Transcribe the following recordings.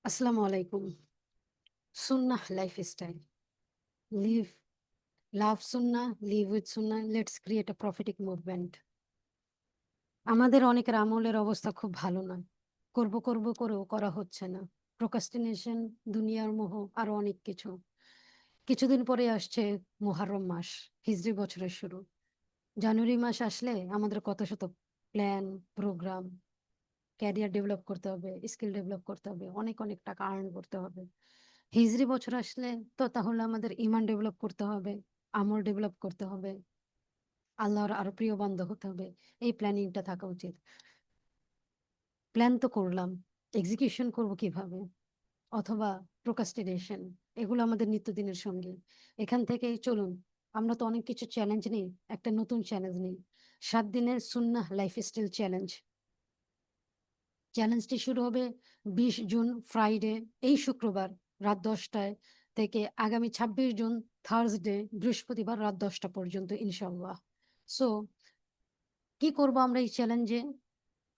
আসসালামু আলাইকুম। সুন্নাহ lifestyle, leave, love Sunnah, live with Sunnah, let's create a prophetic movement. আমাদের অনেকের আমলের অবস্থা খুব ভালো নয়। করব করব করেও করা হচ্ছে না। প্রোকাস্টিনেশন, দুনিয়ার মোহ, আরো অনেক কিছু। কিছুদিন পরে আসছে মুহররম মাস, হিজরি বছরের শুরু। জানুয়ারি মাস আসলে আমাদের কত শত প্ল্যান, প্রোগ্রাম, ক্যারিয়ার ডেভেলপ করতে হবে, স্কিল ডেভেলপ করতে হবে, অনেক অনেক টাকা আর্ন করতে হবে। হিজরি বছর আসলে তো তাহলে আমাদের ইমান ডেভেলপ করতে হবে, আমল ডেভেলপ করতে হবে, আল্লাহর আরো প্রিয় বান্দা হতে হবে। এই প্ল্যানিংটা থাকা উচিত। প্ল্যান তো করলাম, এক্সিকিউশন করব কিভাবে? অথবা প্রোকাস্টিনেশন, এগুলো আমাদের নিত্যদিনের সঙ্গী। এখান থেকে চলুন, আমরা তো অনেক কিছু চ্যালেঞ্জ নিই, একটা নতুন চ্যালেঞ্জ নিই। 7 দিনের সুন্নাহ লাইফস্টাইল চ্যালেঞ্জ। চ্যালেঞ্জটি শুরু হবে 20 জুন ফ্রাইডে, এই শুক্রবার রাত 10টায় থেকে আগামী 26 জুন থার্সডে বৃহস্পতিবার রাত 10টা পর্যন্ত ইনশাল্লাহ। সো কি করব আমরা এই চ্যালেঞ্জে?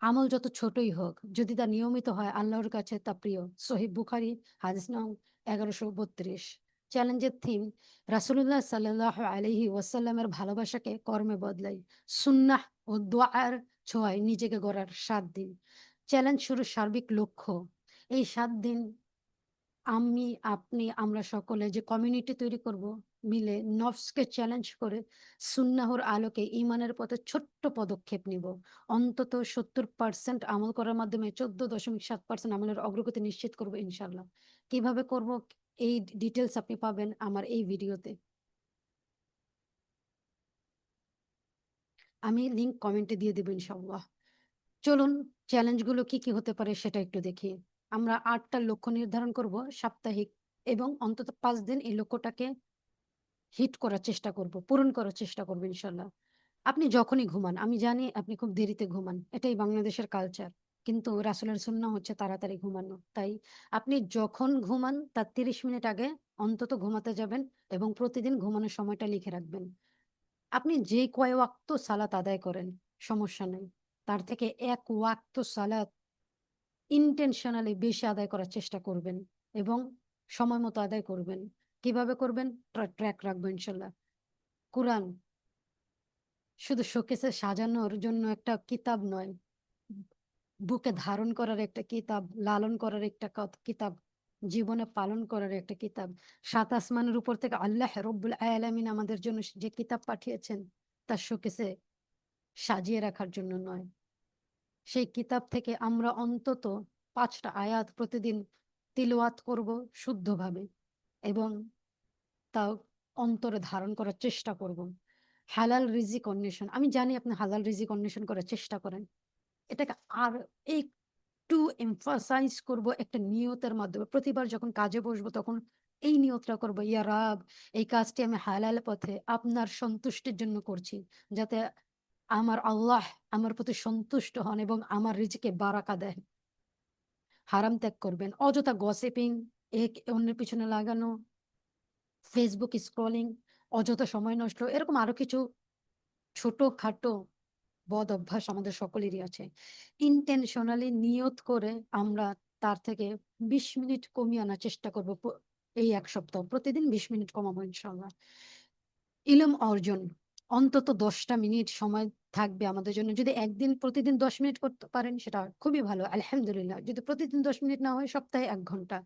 আমল যত ছোটই হোক, যদি তা নিয়মিত হয় আল্লাহর কাছে তা প্রিয়। সহিহ বুখারী হাদিস নং 1132। চ্যালেঞ্জের থিম, রাসূলুল্লাহ সাল্লাল্লাহু আলাইহি ওয়াসাল্লামের ভালোবাসাকে কর্মে বদলাই, সুন্নাহ ও দোয়ার ছোঁয়ায় নিজেকে গড়ার 7 দিন। চ্যালেঞ্জ শুরুর সার্বিক লক্ষ্য, এই 7 দিন আমি, আপনি, আমরা সকলে যে কমিউনিটি তৈরি করব, মিলে নফসকে চ্যালেঞ্জ করে সুন্নাহর আলোকে ইমানের পথে ছোট্ট পদক্ষেপ নিব। অন্তত 70% আমল করার মাধ্যমে 14.7% আমলের অগ্রগতি নিশ্চিত করব ইনশাল্লাহ। কিভাবে করব, এই ডিটেলস আপনি পাবেন আমার এই ভিডিওতে। আমি লিংক কমেন্টে দিয়ে দেবো ইনশাল্লাহ। চলুন, চ্যালেঞ্জগুলো কি কি হতে পারে সেটা একটু দেখি। আমরা 8টা লক্ষ্য নির্ধারণ করব সাপ্তাহিক, এবং অন্তত 5 দিন এই লক্ষ্যটাকে হিট করার চেষ্টা করব, পূরণ করার চেষ্টা করবো ইনশাল্লাহ। আপনি যখনই ঘুমান, আমি জানি আপনি খুব দেরিতে ঘুমান, এটাই বাংলাদেশের কালচার, কিন্তু রাসূলের সুন্নাহ হচ্ছে তাড়াতাড়ি ঘুমানো। তাই আপনি যখন ঘুমান তার 30 মিনিট আগে অন্তত ঘুমাতে যাবেন, এবং প্রতিদিন ঘুমানোর সময়টা লিখে রাখবেন। আপনি যে কয় ওয়াক্ত সালাত আদায় করেন সমস্যা নেই, তার থেকে 1 ওয়াক্ত সালাত ইন্টেনশনালি বেশি আদায় করার চেষ্টা করবেন, এবং সময় মতো আদায় করবেন। কিভাবে করবেন? ট্র্যাক রাখবো ইনশাল্লাহ। কোরআন শুধু শোকেসে সাজানোর জন্য একটা কিতাব নয়, বুকে ধারণ করার একটা কিতাব, লালন করার একটা কিতাব, জীবনে পালন করার একটা কিতাব। 7 আসমানের উপর থেকে আল্লাহ রব্বুল আলামিন আমাদের জন্য যে কিতাব পাঠিয়েছেন, তার শোকেসে সাজিয়ে রাখার জন্য নয়। সেই কিতাব থেকে আমরা অন্তত 5টা আয়াত প্রতিদিন তিলাওয়াত করব শুদ্ধভাবে, এবং তা অন্তরে ধারণ করার চেষ্টা করব। হালাল রিজিক অন্বেষণ, আমি জানি আপনি হালাল রিজিক অন্বেষণ করার চেষ্টা করেন। এটাকে আর একটু এমফাসাইজ করব একটা নিয়তের মাধ্যমে। প্রতিবার যখন কাজে বসবো তখন এই নিয়তটা করবো, ইয়া রাব, এই কাজটি আমি হালাল পথে আপনার সন্তুষ্টির জন্য করছি, যাতে আমার আল্লাহ আমার প্রতি সন্তুষ্ট হন এবং আমার রিজিকে বারাকা দেন। হারাম ত্যাগ করবেন, অযথা গসিপিং, এক অন্যের পিছনে লাগানো, ফেসবুক স্ক্রলিং, অযথা সময় নষ্ট, এরকম আরো কিছু ছোটখাটো বদ অভ্যাস আমাদের সকলেরই আছে। ইন্টেনশনালি নিয়ত করে আমরা তার থেকে 20 মিনিট কমিয়ে আনার চেষ্টা করব। এই 1 সপ্তাহ প্রতিদিন 20 মিনিট কমাবো ইনশাল্লাহ। ইলম অর্জন, অন্তত 10টা মিনিট সময় থাকবে আমাদের জন্য। যদি একদিন প্রতিদিন 10 মিনিট করতে পারেন সেটা খুবই ভালো, আলহামদুলিল্লাহ। যদি প্রতিদিন 10 মিনিট না হয়, সপ্তাহে 1 ঘন্টা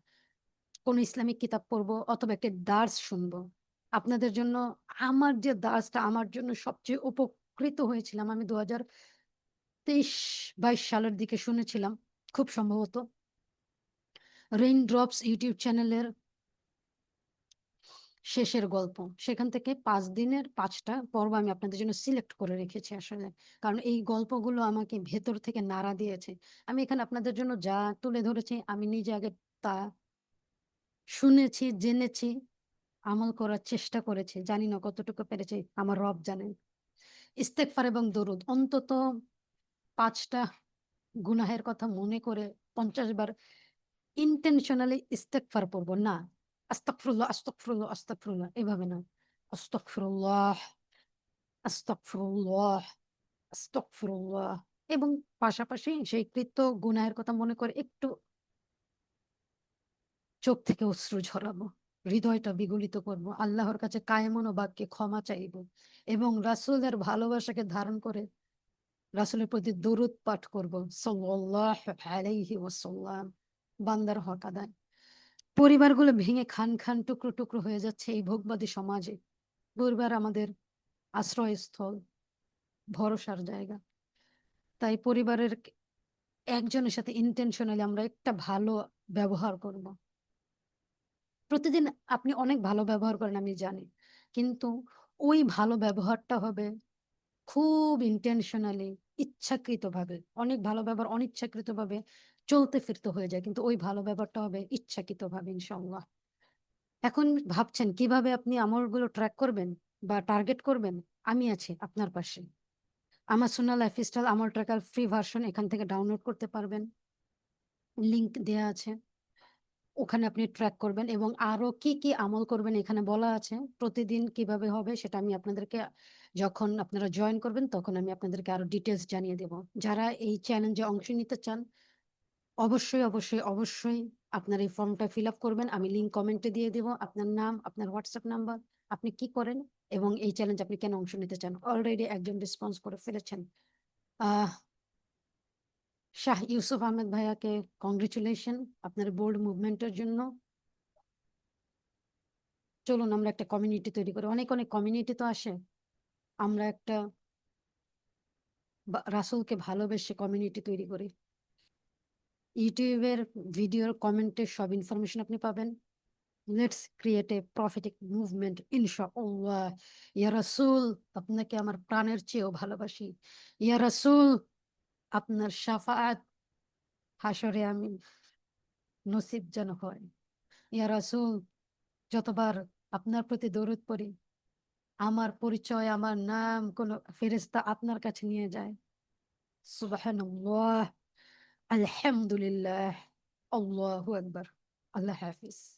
কোন ইসলামিক কিতাব পড়বো অথবা একটা দার্স শুনবো আপনাদের জন্য। আমার যে দার্সটা আমার জন্য সবচেয়ে উপকৃত হয়েছিলাম, আমি 2023-22 সালের দিকে শুনেছিলাম খুব সম্ভবত, রেইন ড্রপস ইউটিউব চ্যানেলের শেষের গল্প। সেখান থেকে 5 দিনের 5টা পর্ব আমি আপনাদের জন্য সিলেক্ট করে রেখেছি আসলে, কারণ এই গল্পগুলো আমাকে ভেতর থেকে নাড়া দিয়েছে। আমি এখানে আপনাদের জন্য যা তুলে ধরেছি, আমি নিজে আগে তা শুনেছি, জেনেছি, আমল করার চেষ্টা করেছি। জানি না কতটুকু পেরেছি, আমার রব জানেন। ইস্তেগফার এবং দরুদ, অন্তত 5টা গুনাহের কথা মনে করে 50 বার ইন্টেনশনালি ইস্তেগফার পড়বো না। আস্তাগফিরুল্লাহ, আস্তাগফিরুল্লাহ, আস্তাগফিরুল্লাহ, এভাবে না। আস্তাগফিরুল্লাহ, আস্তাগফিরুল্লাহ, আস্তাগফিরুল্লাহ, এবং পাশাপাশি সেই কৃত্য গুনাহের কথা মনে করে একটু চোখ থেকে অশ্রু ঝরাবো। হৃদয়টা বিগলিত করব। আল্লাহর কাছে কায়মন ও বাক্যে ক্ষমা চাইব এবং রাসূলের ভালোবাসাকে ধারণ করে রাসূলের প্রতি দরুদ পাঠ করব। সাল্লাল্লাহু আলাইহি ওয়াসাল্লাম। বান্দার হক আদায়। পরিবারগুলো ভেঙে খান, খান, টুকরো, টুকরো হয়ে যাচ্ছে এই ভোগবাদী সমাজে। পরিবার আমাদের আশ্রয়স্থল, ভরসার জায়গা। তাই পরিবারের একজনের সাথে intentionally আমরা একটা ভালো ব্যবহার করব। প্রতিদিন আপনি অনেক ভালো ব্যবহার করেন আমি জানি। কিন্তু ওই ভালো ব্যবহারটা হবে খুব intentionally ইচ্ছাকৃতভাবে। অনেক ভালো ব্যবহার অনিচ্ছাকৃতভাবে চলতে ফিরতে হয়ে যায়। কিন্তু ওই ভালো ব্যবহারটা হবে ইচ্ছাকৃতভাবে ইনশাআল্লাহ। এখন ভাবছেন কিভাবে আপনি আমলগুলো ট্র্যাক করবেন বা টার্গেট করবেন? আমি আছি আপনার পাশে। আমার সুন্নাহ লাইফস্টাইল আমল ট্র্যাকার ফ্রি ভার্সন এখান থেকে ডাউনলোড করতে পারবেন। লিংক দেয়া আছে। ওখানে আপনি ট্র্যাক করবেন এবং আরো কি, কি আমল করবেন এখানে বলা আছে। প্রতিদিন কিভাবে হবে সেটা আমি আপনাদেরকে যখন আপনারা জয়েন করবেন তখন আমি আপনাদেরকে আরো ডিটেইলস জানিয়ে দেব। যারা এই চ্যালেঞ্জে অংশ নিতে চান অবশ্যই, অবশ্যই, অবশ্যই আপনার এই ফর্মটা ফিল আপ করবেন। আমি লিংক কমেন্টে দিয়ে দিব। আপনার নাম, আপনার হোয়াটসঅ্যাপ নাম্বার, আপনি কি করেন এবং এই চ্যালেঞ্জে আপনি কেন অংশ নিতে চান। অলরেডি একজন রেসপন্স করে ফেলেছেন। আহ শাহ ইউসুফ আহমেদ ভাইয়াকে কংগ্রেচুলেশন আপনার বোল্ড মুভমেন্টের জন্য। চলুন আমরা একটা কমিউনিটি তৈরি করি। অনেক, অনেক কমিউনিটি তো আসে। আমরা একটা রাসূলকে ভালোবেসে কমিউনিটি তৈরি করি। ইউটিউবের ভিডিওর কমেন্টে সব ইনফরমেশন আপনি পাবেন। Let's create a prophetic movement ইনশাআল্লাহ। ইয়া রাসূল আপনাকে আমার প্রাণের চেয়েও ভালোবাসি। ইয়া রাসূল আপনার শাফাআত হাসরে আমি নসিব যেন হয়। ইয়া রাসূল যতবার আপনার প্রতি দরুদ পড়ি আমার পরিচয়, আমার নাম কোন ফেরেশতা আপনার কাছে নিয়ে যায়। সুবহানাল্লাহ, আলহামদুলিল্লাহ, আল্লাহু আকবার। আল্লাহ হাফিজ।